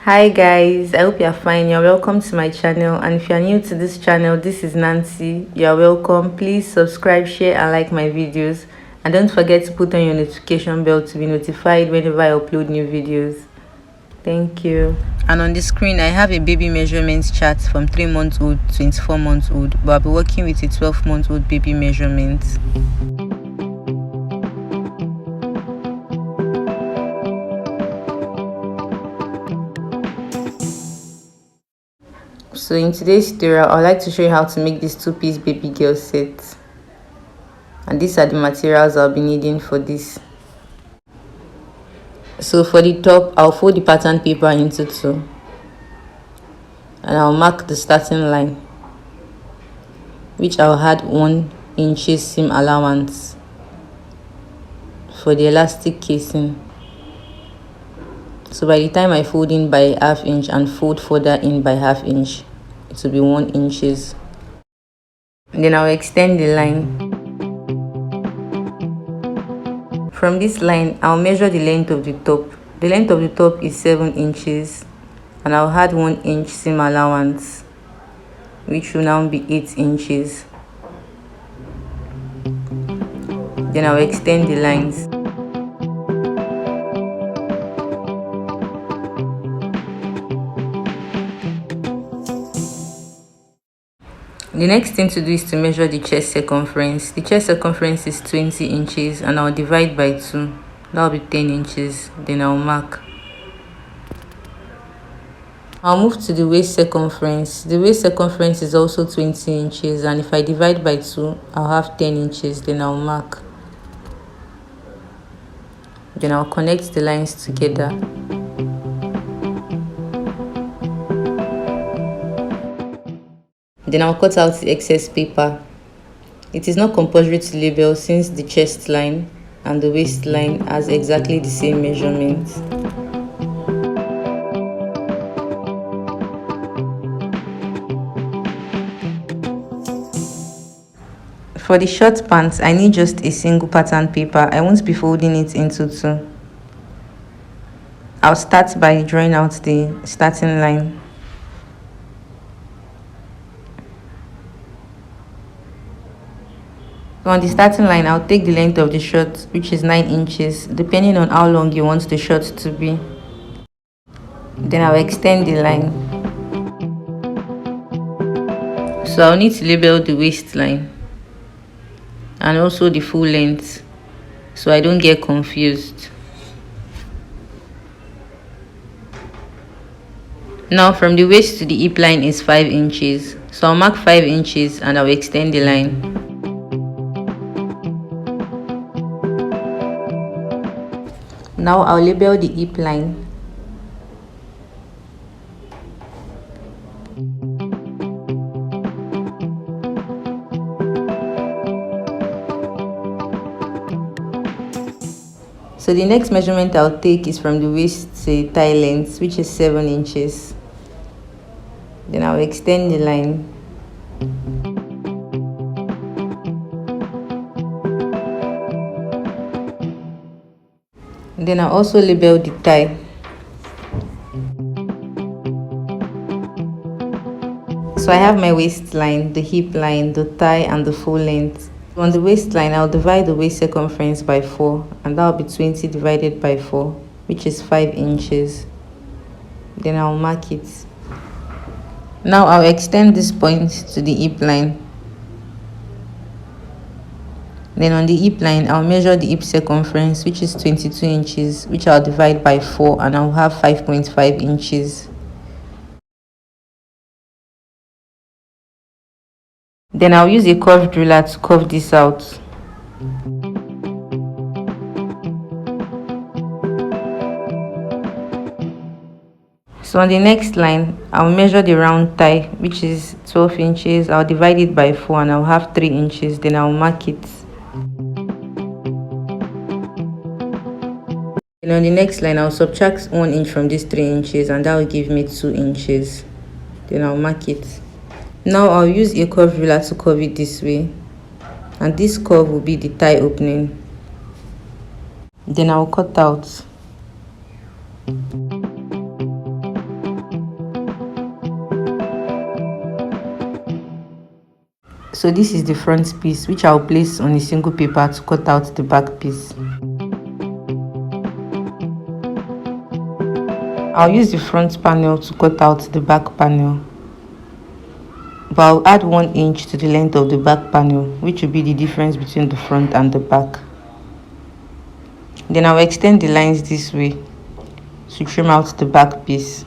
Hi guys, I hope you're fine. You're welcome to my channel, and if you're new to this channel, this is Nancy. You're welcome. Please subscribe, share and like my videos, and don't forget to put on your notification bell to be notified whenever I upload new videos. Thank you. And on the screen I have a baby measurements chart from 3 months old to 24 months old, but I'll be working with a 12-month-old baby measurement. So in today's tutorial, I'd like to show you how to make this 2-piece baby girl set. And these are the materials I'll be needing for this. So for the top, I'll fold the pattern paper into 2. And I'll mark the starting line, which I'll add 1 inch seam allowance for the elastic casing. So by the time I fold in by 1/2 inch and fold further in by 1/2 inch, it will be 1 inch. Then I'll extend the line. From this line, I'll measure the length of the top. The length of the top is 7 inches, and I'll add 1 inch seam allowance, which will now be 8 inches. Then I'll extend the lines. The next thing to do is to measure the chest circumference. The chest circumference is 20 inches, and I'll divide by 2. That'll be 10 inches. Then I'll mark. I'll move to the waist circumference. The waist circumference is also 20 inches, and if I divide by 2, I'll have 10 inches. Then I'll mark. Then I'll connect the lines together. Then I'll cut out the excess paper. It is not compulsory to label, since the chest line and the waist line has exactly the same measurement. For the short pants, I need just a single pattern paper. I won't be folding it into 2. I'll start by drawing out the starting line. So on the starting line, I'll take the length of the shirt, which is 9 inches, depending on how long you want the shirt to be. Then I'll extend the line. So I'll need to label the waistline and also the full length, so I don't get confused. Now from the waist to the hip line is 5 inches, so I'll mark 5 inches and I'll extend the line. Now I'll label the hip line. So the next measurement I'll take is from the waist to thigh length, which is 7 inches. Then I'll extend the line. Then I'll also label the thigh. So I have my waistline, the hip line, the thigh and the full length. On the waistline, I'll divide the waist circumference by 4, and that'll be 20 divided by 4, which is 5 inches. Then I'll mark it. Now I'll extend this point to the hip line. Then on the hip line, I'll measure the hip circumference, which is 22 inches, which I'll divide by 4, and I'll have 5.5 inches. Then I'll use a curved ruler to curve this out. So on the next line, I'll measure the round thigh, which is 12 inches. I'll divide it by 4 and I'll have 3 inches. Then I'll mark it. And on the next line, I'll subtract 1 inch from these 3 inches, and that will give me 2 inches. Then I'll mark it. Now I'll use a curved ruler to curve it this way, and this curve will be the thigh opening. Then I'll cut out. So this is the front piece, which I'll place on a single paper to cut out the back piece. I'll use the front panel to cut out the back panel, but I'll add 1 inch to the length of the back panel, which will be the difference between the front and the back. Then I'll extend the lines this way to trim out the back piece.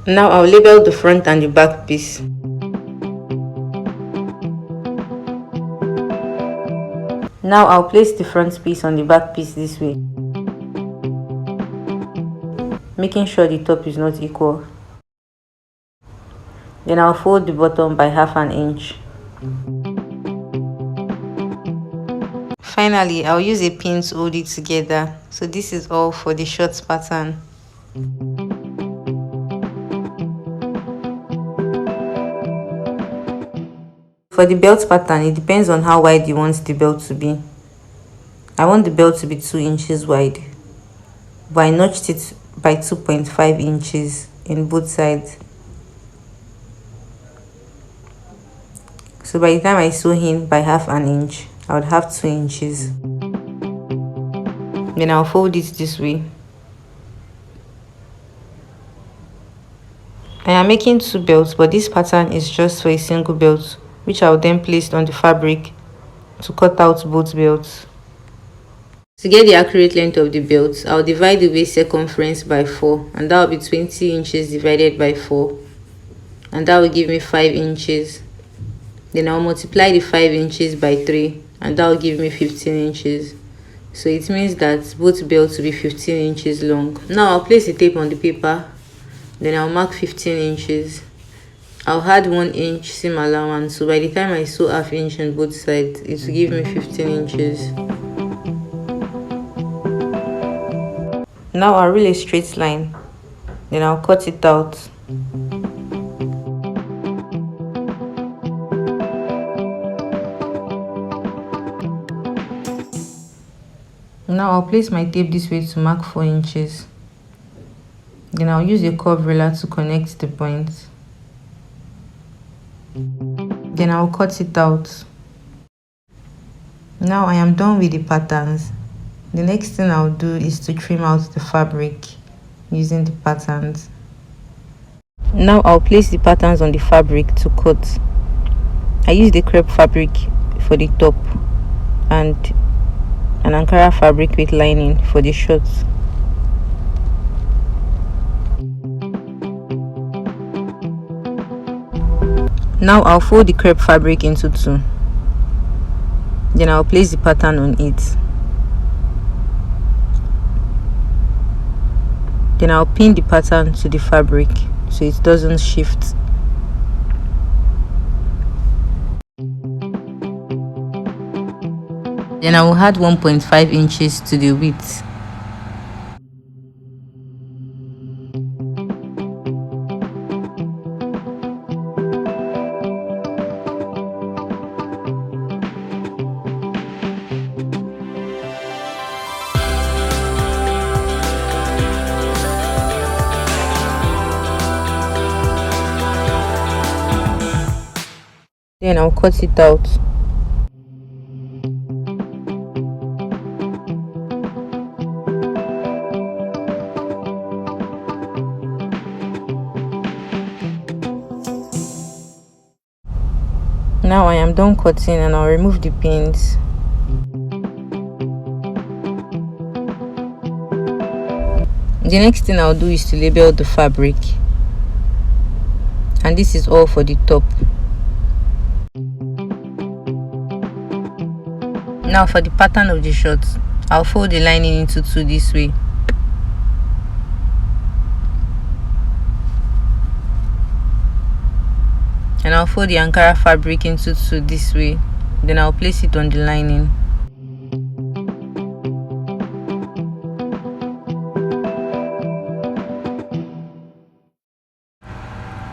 Now I'll label the front and the back piece. Now I'll place the front piece on the back piece this way, making sure the top is not equal. Then I'll fold the bottom by ½ inch. Finally, I'll use a pin to hold it together. So this is all for the short pattern. For the belt pattern, it depends on how wide you want the belt to be. I want the belt to be 2 inches wide, but I notched it by 2.5 inches in both sides. So by the time I sew in by ½ inch, I would have 2 inches. Then I'll fold it this way. I am making 2 belts, but this pattern is just for a single belt, which I will then place on the fabric to cut out both belts. To get the accurate length of the belt, I'll divide the waist circumference by 4, and that will be 20 inches divided by 4, and that will give me 5 inches. Then I'll multiply the 5 inches by 3, and that will give me 15 inches. So it means that both belts will be 15 inches long. Now I'll place the tape on the paper, then I'll mark 15 inches. I'll add 1 inch seam allowance, so by the time I sew ½ inch on both sides, it will give me 15 inches. Now I'll reel a straight line, then I'll cut it out. Now I'll place my tape this way to mark 4 inches. Then I'll use a curve ruler to connect the points. Then I'll cut it out. Now I am done with the patterns. The next thing I'll do is to trim out the fabric using the patterns. Now I'll place the patterns on the fabric to cut. I use the crepe fabric for the top and an Ankara fabric with lining for the shorts. Now I'll fold the crepe fabric into 2. Then I'll place the pattern on it. Then I'll pin the pattern to the fabric so it doesn't shift. Then I will add 1.5 inches to the width. Then I'll cut it out. Now I am done cutting and I'll remove the pins. The next thing I'll do is to label the fabric, and this is all for the top. Now for the pattern of the shorts, I'll fold the lining into 2 this way. And I'll fold the Ankara fabric into 2 this way. Then I'll place it on the lining.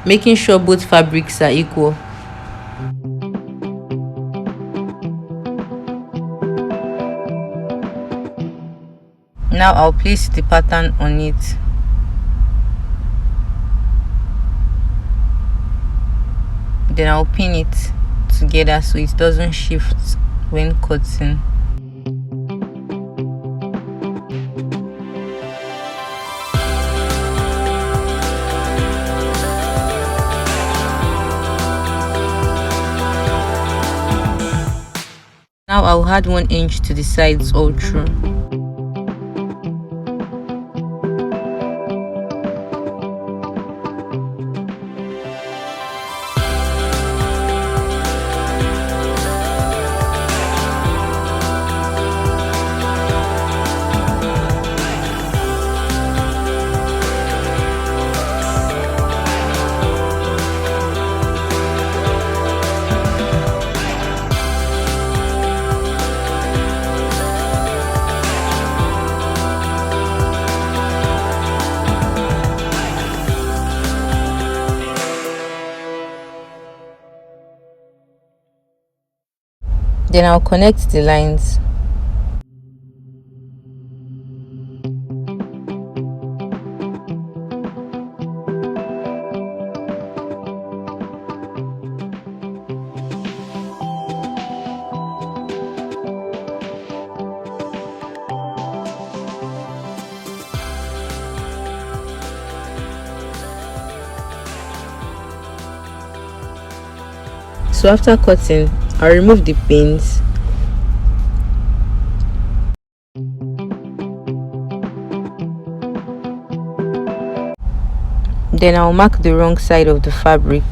Making sure both fabrics are equal. Now I'll place the pattern on it. Then I'll pin it together so it doesn't shift when cutting. Now I'll add 1 inch to the sides all through. Then I'll connect the lines. So after cutting, I'll remove the pins. Then I'll mark the wrong side of the fabric.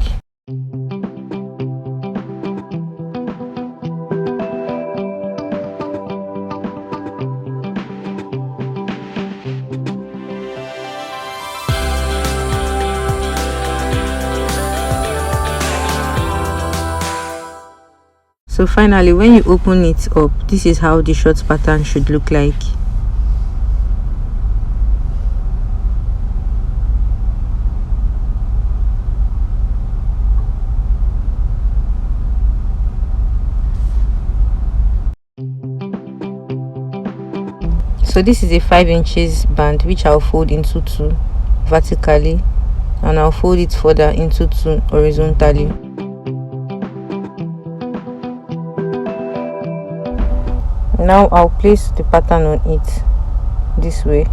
So finally, when you open it up, this is how the short pattern should look like. So this is a 5 inches band which I'll fold into 2 vertically, and I'll fold it further into 2 horizontally. Now I'll place the pattern on it this way,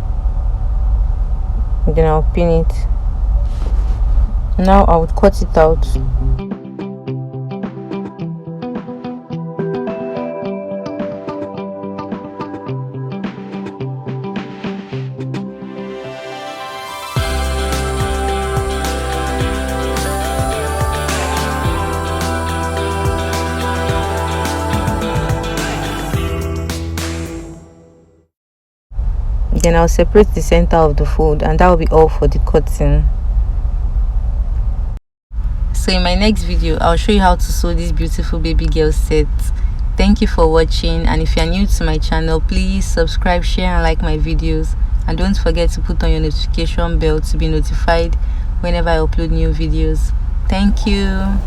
then I'll pin it. Now I would cut it out. Then I'll separate the center of the fold, and that will be all for the cutting. So in my next video, I'll show you how to sew this beautiful baby girl set. Thank you for watching, and if you are new to my channel, please subscribe, share and like my videos, and don't forget to put on your notification bell to be notified whenever I upload new videos. Thank you.